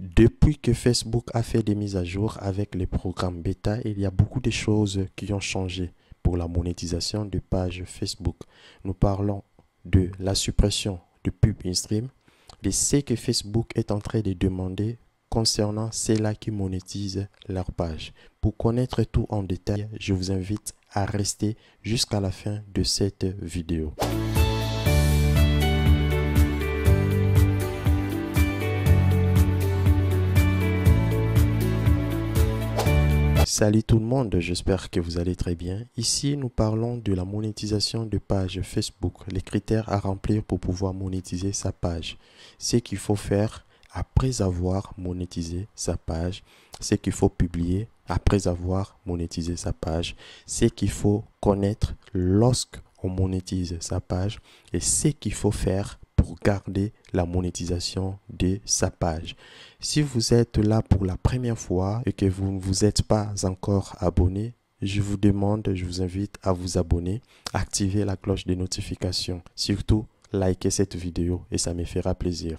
Depuis que Facebook a fait des mises à jour avec les programmes bêta, il y a beaucoup de choses qui ont changé pour la monétisation de pages Facebook. Nous parlons de la suppression de pub in-stream, de ce que Facebook est en train de demander concernant ceux-là qui monétisent leur page. Pour connaître tout en détail, je vous invite à rester jusqu'à la fin de cette vidéo. Salut tout le monde, j'espère que vous allez très bien. Ici, nous parlons de la monétisation de page Facebook, les critères à remplir pour pouvoir monétiser sa page. Ce qu'il faut faire après avoir monétisé sa page, ce qu'il faut publier après avoir monétisé sa page, ce qu'il faut connaître lorsqu'on monétise sa page et ce qu'il faut faire pour garder la monétisation de sa page. Si vous êtes là pour la première fois et que vous ne vous êtes pas encore abonné, je vous invite à vous abonner, activer la cloche de notification. Surtout, likez cette vidéo et ça me fera plaisir.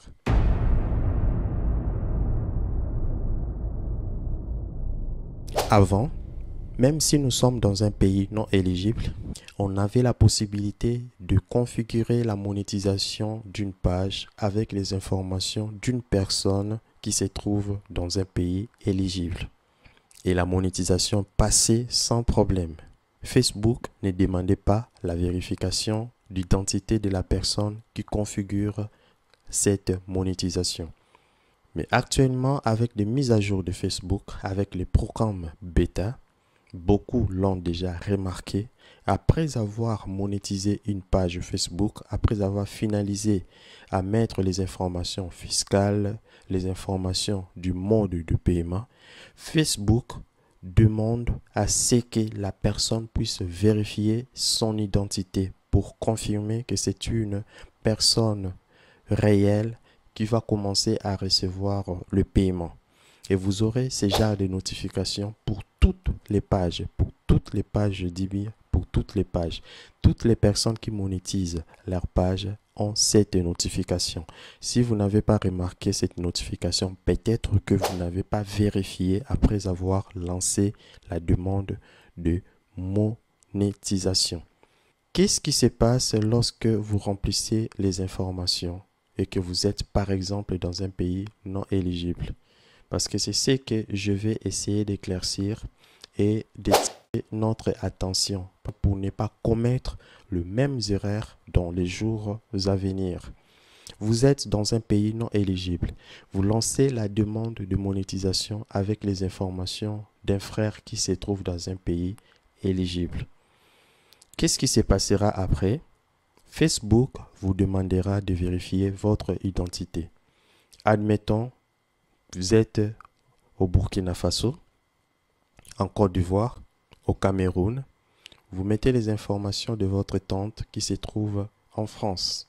Avant, même si nous sommes dans un pays non éligible, on avait la possibilité de configurer la monétisation d'une page avec les informations d'une personne qui se trouve dans un pays éligible. Et la monétisation passait sans problème. Facebook ne demandait pas la vérification d'identité de la personne qui configure cette monétisation. Mais actuellement, avec des mises à jour de Facebook, avec les programmes bêta, beaucoup l'ont déjà remarqué. Après avoir monétisé une page Facebook, après avoir finalisé à mettre les informations fiscales, les informations du mode de paiement, Facebook demande à ce que la personne puisse vérifier son identité pour confirmer que c'est une personne réelle qui va commencer à recevoir le paiement. Et vous aurez ce genre de notifications pour toutes les pages, je dis bien pour toutes les pages. Toutes les personnes qui monétisent leur page ont cette notification. Si vous n'avez pas remarqué cette notification, peut-être que vous n'avez pas vérifié après avoir lancé la demande de monétisation. Qu'est-ce qui se passe lorsque vous remplissez les informations et que vous êtes par exemple dans un pays non éligible? Parce que c'est ce que je vais essayer d'éclaircir et d'attirer notre attention pour ne pas commettre les mêmes erreurs dans les jours à venir. Vous êtes dans un pays non éligible. Vous lancez la demande de monétisation avec les informations d'un frère qui se trouve dans un pays éligible. Qu'est-ce qui se passera après? Facebook vous demandera de vérifier votre identité. Admettons, vous êtes au Burkina Faso, en Côte d'Ivoire, au Cameroun. Vous mettez les informations de votre tante qui se trouve en France.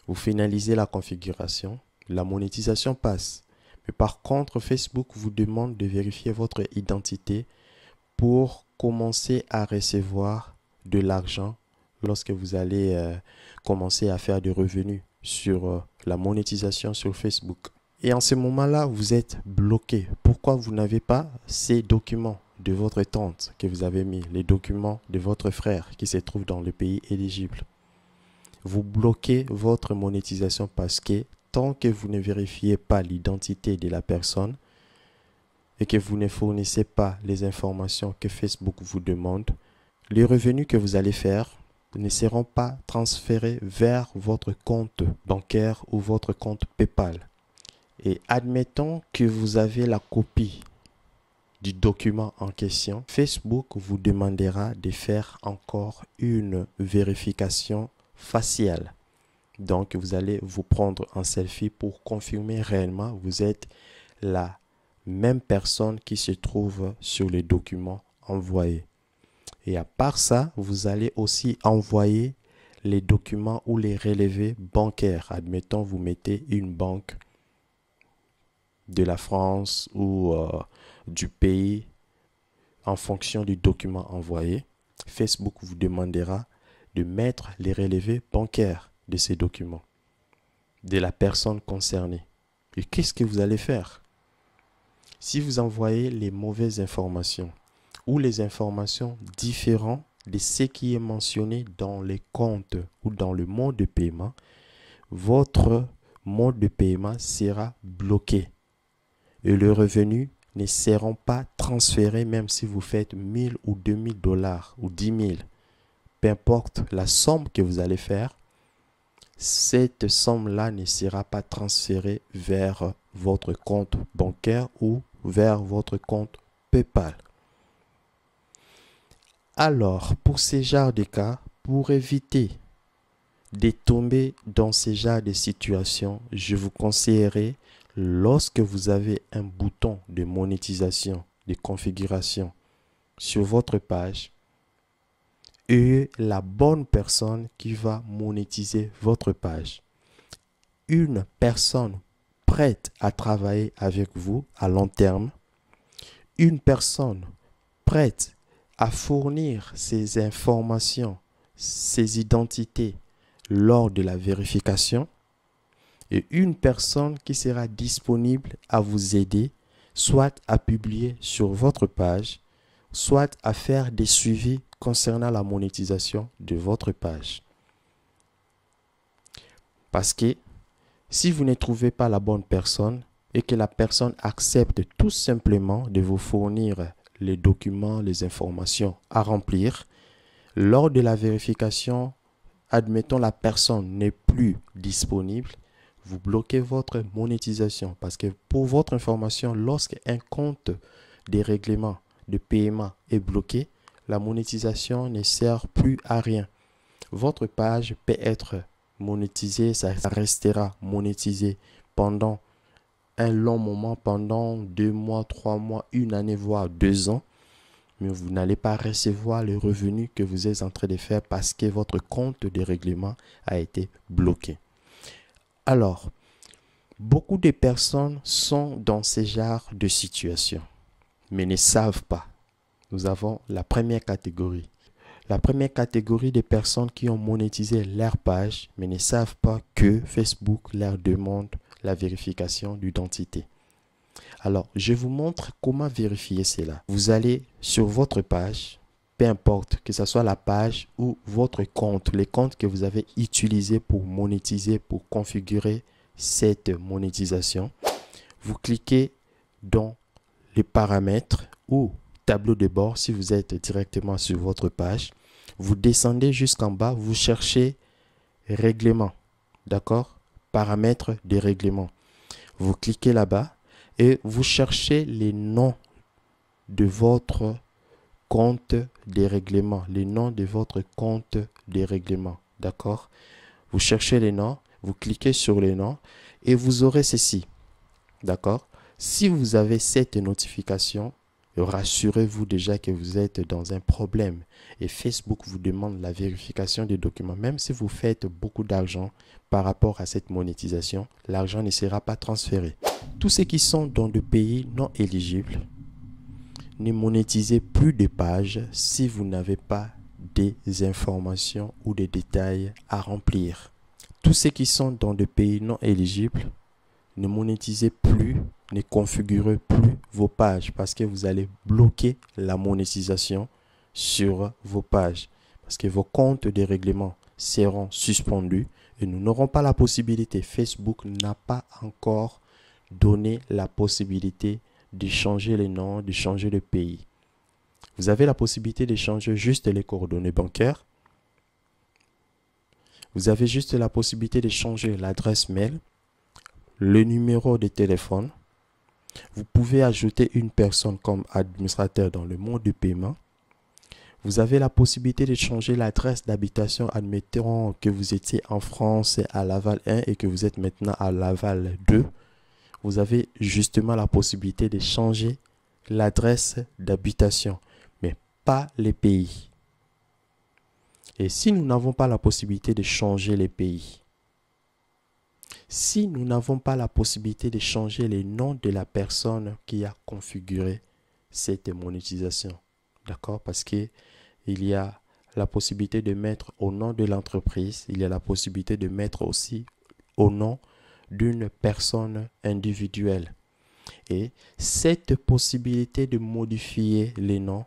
Vous finalisez la configuration. La monétisation passe. Mais par contre, Facebook vous demande de vérifier votre identité pour commencer à recevoir de l'argent lorsque vous allez commencer à faire des revenus sur la monétisation sur Facebook. Et en ce moment-là, vous êtes bloqué. Pourquoi vous n'avez pas ces documents de votre tante que vous avez mis, les documents de votre frère qui se trouve dans le pays éligible? Vous bloquez votre monétisation parce que tant que vous ne vérifiez pas l'identité de la personne et que vous ne fournissez pas les informations que Facebook vous demande, les revenus que vous allez faire ne seront pas transférés vers votre compte bancaire ou votre compte PayPal. Et admettons que vous avez la copie du document en question, Facebook vous demandera de faire encore une vérification faciale. Donc, vous allez vous prendre un selfie pour confirmer réellement que vous êtes la même personne qui se trouve sur les documents envoyés. Et à part ça, vous allez aussi envoyer les documents ou les relevés bancaires. Admettons, vous mettez une banque de la France ou du pays en fonction du document envoyé. Facebook vous demandera de mettre les relevés bancaires de ces documents de la personne concernée. Et qu'est-ce que vous allez faire? Si vous envoyez les mauvaises informations ou les informations différentes de ce qui est mentionné dans les comptes ou dans le mode de paiement, votre mode de paiement sera bloqué et le revenu ne seront pas transférés même si vous faites 1000 ou 2000 dollars ou 10 000. Peu importe la somme que vous allez faire, cette somme-là ne sera pas transférée vers votre compte bancaire ou vers votre compte PayPal. Alors, pour ces genres de cas, pour éviter de tomber dans ces genres de situations, je vous conseillerais, lorsque vous avez un bouton de monétisation, de configuration sur votre page, et la bonne personne qui va monétiser votre page. Une personne prête à travailler avec vous à long terme. Une personne prête à fournir ces informations, ces identités lors de la vérification. Et une personne qui sera disponible à vous aider, soit à publier sur votre page, soit à faire des suivis concernant la monétisation de votre page. Parce que si vous ne trouvez pas la bonne personne et que la personne accepte tout simplement de vous fournir les documents, les informations à remplir, lors de la vérification, admettons la personne n'est plus disponible, vous bloquez votre monétisation. Parce que pour votre information, lorsqu'un compte de règlement de paiement est bloqué, la monétisation ne sert plus à rien. Votre page peut être monétisée, ça restera monétisé pendant un long moment, pendant 2 mois, 3 mois, 1 année, voire 2 ans. Mais vous n'allez pas recevoir le revenu que vous êtes en train de faire parce que votre compte de règlement a été bloqué. Alors, beaucoup de personnes sont dans ce genre de situation, mais ne savent pas. Nous avons la première catégorie. La première catégorie des personnes qui ont monétisé leur page, mais ne savent pas que Facebook leur demande la vérification d'identité. Alors, je vous montre comment vérifier cela. Vous allez sur votre page, peu importe que ce soit la page ou votre compte, les comptes que vous avez utilisés pour monétiser, pour configurer cette monétisation. Vous cliquez dans les paramètres ou tableau de bord si vous êtes directement sur votre page. Vous descendez jusqu'en bas, vous cherchez règlement, d'accord? Paramètres des règlements. Vous cliquez là-bas et vous cherchez les noms de votre compte des règlements, les noms de votre compte des règlements, d'accord? Vous cherchez les noms, vous cliquez sur les noms et vous aurez ceci, d'accord? Si vous avez cette notification, rassurez-vous déjà que vous êtes dans un problème et Facebook vous demande la vérification des documents. Même si vous faites beaucoup d'argent par rapport à cette monétisation, l'argent ne sera pas transféré. Tous ceux qui sont dans des pays non éligibles, ne monétisez plus de pages si vous n'avez pas des informations ou des détails à remplir. Tous ceux qui sont dans des pays non éligibles, ne monétisez plus, ne configurez plus vos pages parce que vous allez bloquer la monétisation sur vos pages. Parce que vos comptes de règlement seront suspendus et nous n'aurons pas la possibilité. Facebook n'a pas encore donné la possibilité de changer les noms, de changer le pays. Vous avez la possibilité de changer juste les coordonnées bancaires. Vous avez juste la possibilité de changer l'adresse mail, le numéro de téléphone. Vous pouvez ajouter une personne comme administrateur dans le mode de paiement. Vous avez la possibilité de changer l'adresse d'habitation. Admettons que vous étiez en France à Laval 1 et que vous êtes maintenant à Laval 2. Vous avez justement la possibilité de changer l'adresse d'habitation, mais pas les pays. Et si nous n'avons pas la possibilité de changer les pays, si nous n'avons pas la possibilité de changer les noms de la personne qui a configuré cette monétisation, d'accord? Parce que il y a la possibilité de mettre au nom de l'entreprise, il y a la possibilité de mettre aussi au nom d'une personne individuelle. Et cette possibilité de modifier les noms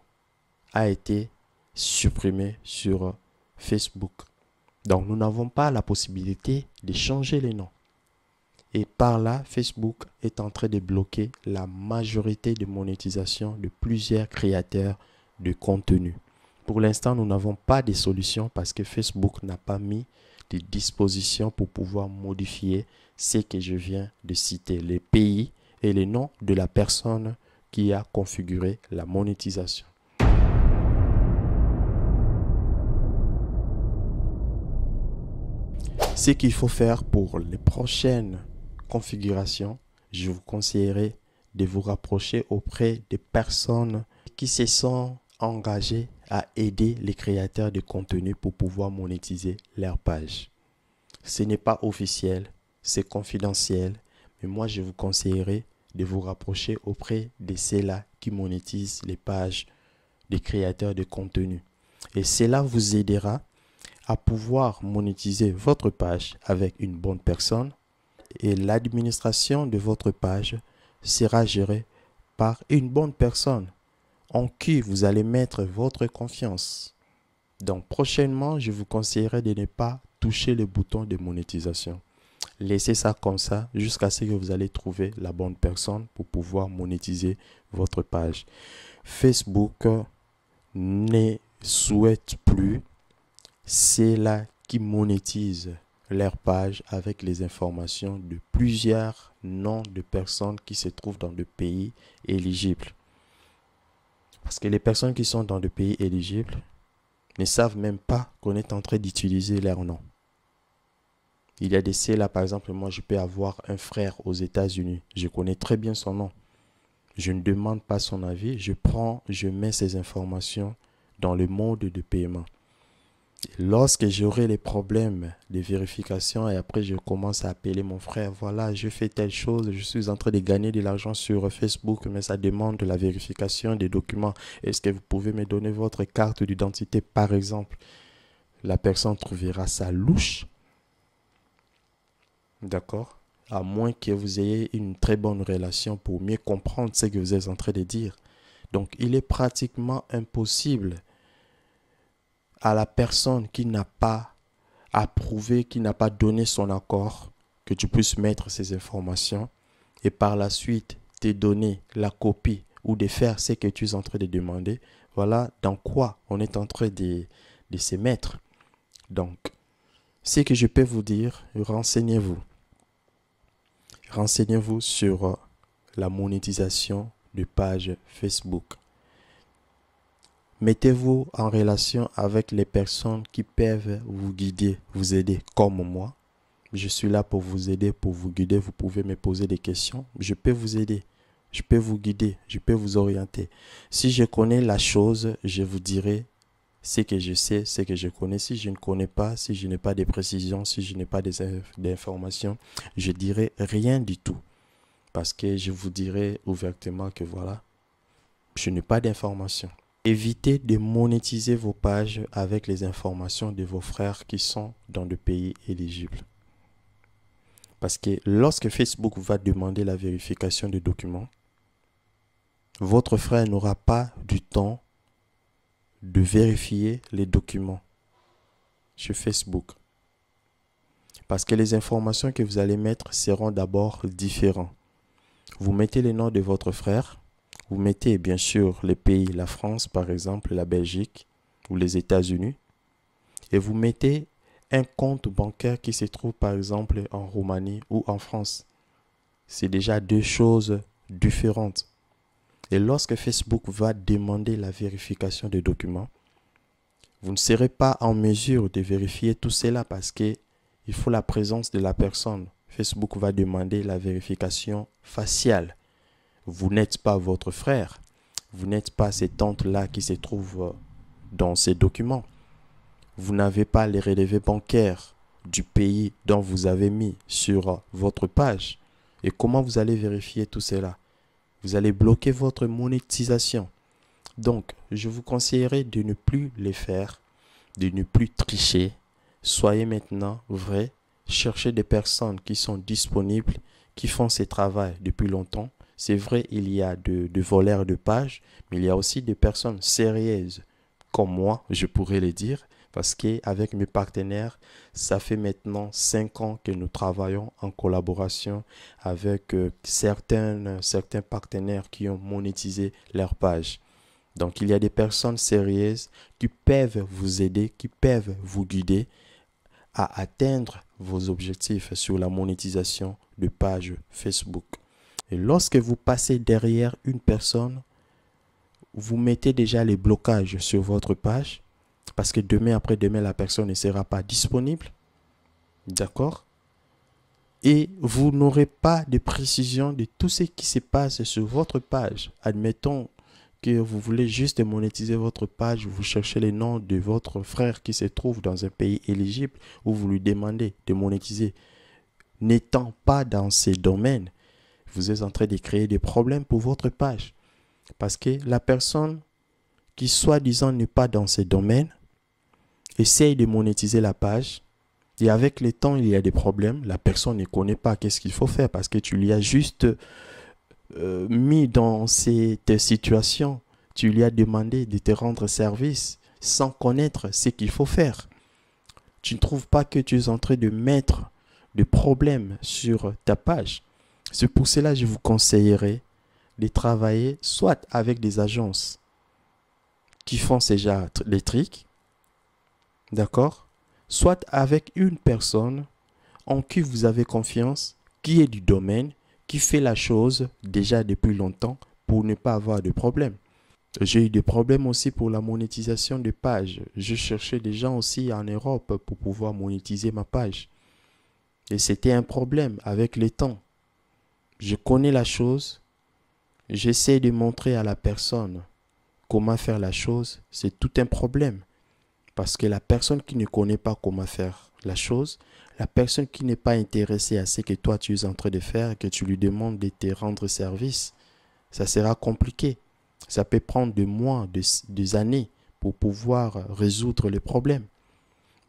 a été supprimée sur Facebook. Donc, nous n'avons pas la possibilité de changer les noms. Et par là, Facebook est en train de bloquer la majorité de monétisation de plusieurs créateurs de contenu. Pour l'instant, nous n'avons pas de solution parce que Facebook n'a pas mis de dispositions pour pouvoir modifier ce que je viens de citer, les pays et les noms de la personne qui a configuré la monétisation. Ce qu'il faut faire pour les prochaines configurations, je vous conseillerais de vous rapprocher auprès des personnes qui se sont engagées à aider les créateurs de contenu pour pouvoir monétiser leur page. Ce n'est pas officiel, c'est confidentiel, mais moi je vous conseillerais de vous rapprocher auprès de ceux-là qui monétisent les pages des créateurs de contenu. Et cela vous aidera à pouvoir monétiser votre page avec une bonne personne et l'administration de votre page sera gérée par une bonne personne en qui vous allez mettre votre confiance. Donc prochainement, je vous conseillerais de ne pas toucher le bouton de monétisation. Laissez ça comme ça jusqu'à ce que vous allez trouver la bonne personne pour pouvoir monétiser votre page. Facebook ne souhaite plus ceux-là qui monétisent leur page avec les informations de plusieurs noms de personnes qui se trouvent dans des pays éligibles. Parce que les personnes qui sont dans des pays éligibles ne savent même pas qu'on est en train d'utiliser leur nom. Il y a des ceux-là, par exemple, moi je peux avoir un frère aux États-Unis. Je connais très bien son nom. Je ne demande pas son avis. Je mets ces informations dans le mode de paiement. Lorsque j'aurai les problèmes de vérification et après je commence à appeler mon frère, voilà, je fais telle chose, je suis en train de gagner de l'argent sur Facebook, mais ça demande de la vérification des documents. Est-ce que vous pouvez me donner votre carte d'identité, par exemple? La personne trouvera ça louche. D'accord? À moins que vous ayez une très bonne relation pour mieux comprendre ce que vous êtes en train de dire. Donc, il est pratiquement impossible à la personne qui n'a pas approuvé, qui n'a pas donné son accord, que tu puisses mettre ces informations et par la suite te donner la copie ou de faire ce que tu es en train de demander. Voilà dans quoi on est en train de se mettre. Donc, ce que je peux vous dire, renseignez-vous. Renseignez-vous sur la monétisation de pages Facebook. Mettez-vous en relation avec les personnes qui peuvent vous guider, vous aider, comme moi. Je suis là pour vous aider, pour vous guider. Vous pouvez me poser des questions. Je peux vous aider. Je peux vous guider. Je peux vous orienter. Si je connais la chose, je vous dirai ce que je sais, ce que je connais. Si je ne connais pas, si je n'ai pas de précisions, si je n'ai pas d'informations, je dirai rien du tout. Parce que je vous dirai ouvertement que voilà, je n'ai pas d'informations. Évitez de monétiser vos pages avec les informations de vos frères qui sont dans des pays éligibles. Parce que lorsque Facebook va demander la vérification des documents, votre frère n'aura pas du temps de vérifier les documents sur Facebook. Parce que les informations que vous allez mettre seront d'abord différentes. Vous mettez le nom de votre frère. Vous mettez bien sûr les pays, la France par exemple, la Belgique ou les États-Unis. Et vous mettez un compte bancaire qui se trouve par exemple en Roumanie ou en France. C'est déjà deux choses différentes. Et lorsque Facebook va demander la vérification des documents, vous ne serez pas en mesure de vérifier tout cela parce qu'il faut la présence de la personne. Facebook va demander la vérification faciale. Vous n'êtes pas votre frère. Vous n'êtes pas cette tante-là qui se trouve dans ces documents. Vous n'avez pas les relevés bancaires du pays dont vous avez mis sur votre page. Et comment vous allez vérifier tout cela? Vous allez bloquer votre monétisation. Donc, je vous conseillerais de ne plus les faire, de ne plus tricher. Soyez maintenant vrai. Cherchez des personnes qui sont disponibles, qui font ce travail depuis longtemps. C'est vrai, il y a de voleurs de pages, mais il y a aussi des personnes sérieuses, comme moi, je pourrais le dire, parce qu'avec mes partenaires, ça fait maintenant 5 ans que nous travaillons en collaboration avec certains partenaires qui ont monétisé leur page. Donc, il y a des personnes sérieuses qui peuvent vous aider, qui peuvent vous guider à atteindre vos objectifs sur la monétisation de pages Facebook. Et lorsque vous passez derrière une personne, vous mettez déjà les blocages sur votre page parce que demain après-demain, la personne ne sera pas disponible. D'accord? Et vous n'aurez pas de précision de tout ce qui se passe sur votre page. Admettons que vous voulez juste monétiser votre page, vous cherchez le nom de votre frère qui se trouve dans un pays éligible où vous lui demandez de monétiser. N'étant pas dans ces domaines, vous êtes en train de créer des problèmes pour votre page. Parce que la personne qui soi-disant n'est pas dans ces domaines essaye de monétiser la page et avec le temps, il y a des problèmes. La personne ne connaît pas qu'est-ce qu'il faut faire parce que tu lui as juste mis dans cette situation. Tu lui as demandé de te rendre service sans connaître ce qu'il faut faire. Tu ne trouves pas que tu es en train de mettre des problèmes sur ta page. C'est pour cela que je vous conseillerais de travailler soit avec des agences qui font ces genres de trucs, d'accord? Soit avec une personne en qui vous avez confiance, qui est du domaine, qui fait la chose déjà depuis longtemps pour ne pas avoir de problème. J'ai eu des problèmes aussi pour la monétisation de pages. Je cherchais des gens aussi en Europe pour pouvoir monétiser ma page. Et c'était un problème avec le temps. Je connais la chose, j'essaie de montrer à la personne comment faire la chose, c'est tout un problème. Parce que la personne qui ne connaît pas comment faire la chose, la personne qui n'est pas intéressée à ce que toi tu es en train de faire, que tu lui demandes de te rendre service, ça sera compliqué. Ça peut prendre des mois, des années pour pouvoir résoudre les problèmes.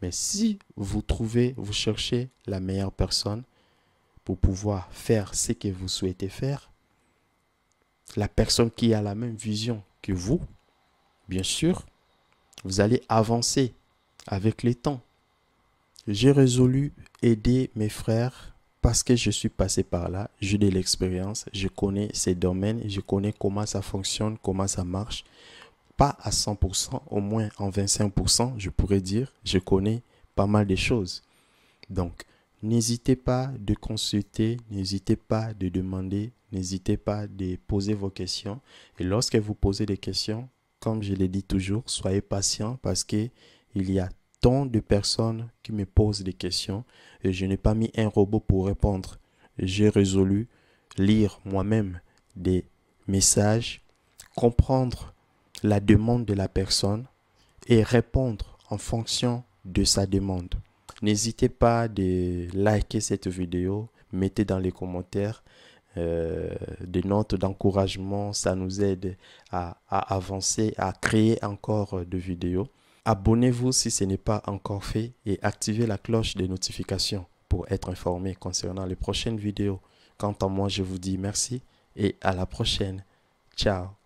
Mais si vous cherchez la meilleure personne pour pouvoir faire ce que vous souhaitez faire, la personne qui a la même vision que vous, bien sûr, vous allez avancer avec le temps. J'ai résolu aider mes frères parce que je suis passé par là, j'ai de l'expérience, je connais ces domaines, je connais comment ça fonctionne, comment ça marche. Pas à 100%, au moins en 25%, je pourrais dire, je connais pas mal de choses. Donc, n'hésitez pas de consulter, n'hésitez pas de demander, n'hésitez pas de poser vos questions. Et lorsque vous posez des questions, comme je l'ai dit toujours, soyez patient parce qu'il y a tant de personnes qui me posent des questions et je n'ai pas mis un robot pour répondre. J'ai résolu lire moi-même des messages, comprendre la demande de la personne et répondre en fonction de sa demande. N'hésitez pas de liker cette vidéo, mettez dans les commentaires des notes d'encouragement, ça nous aide à avancer, à créer encore de vidéos. Abonnez-vous si ce n'est pas encore fait et activez la cloche des notifications pour être informé concernant les prochaines vidéos. Quant à moi, je vous dis merci et à la prochaine. Ciao.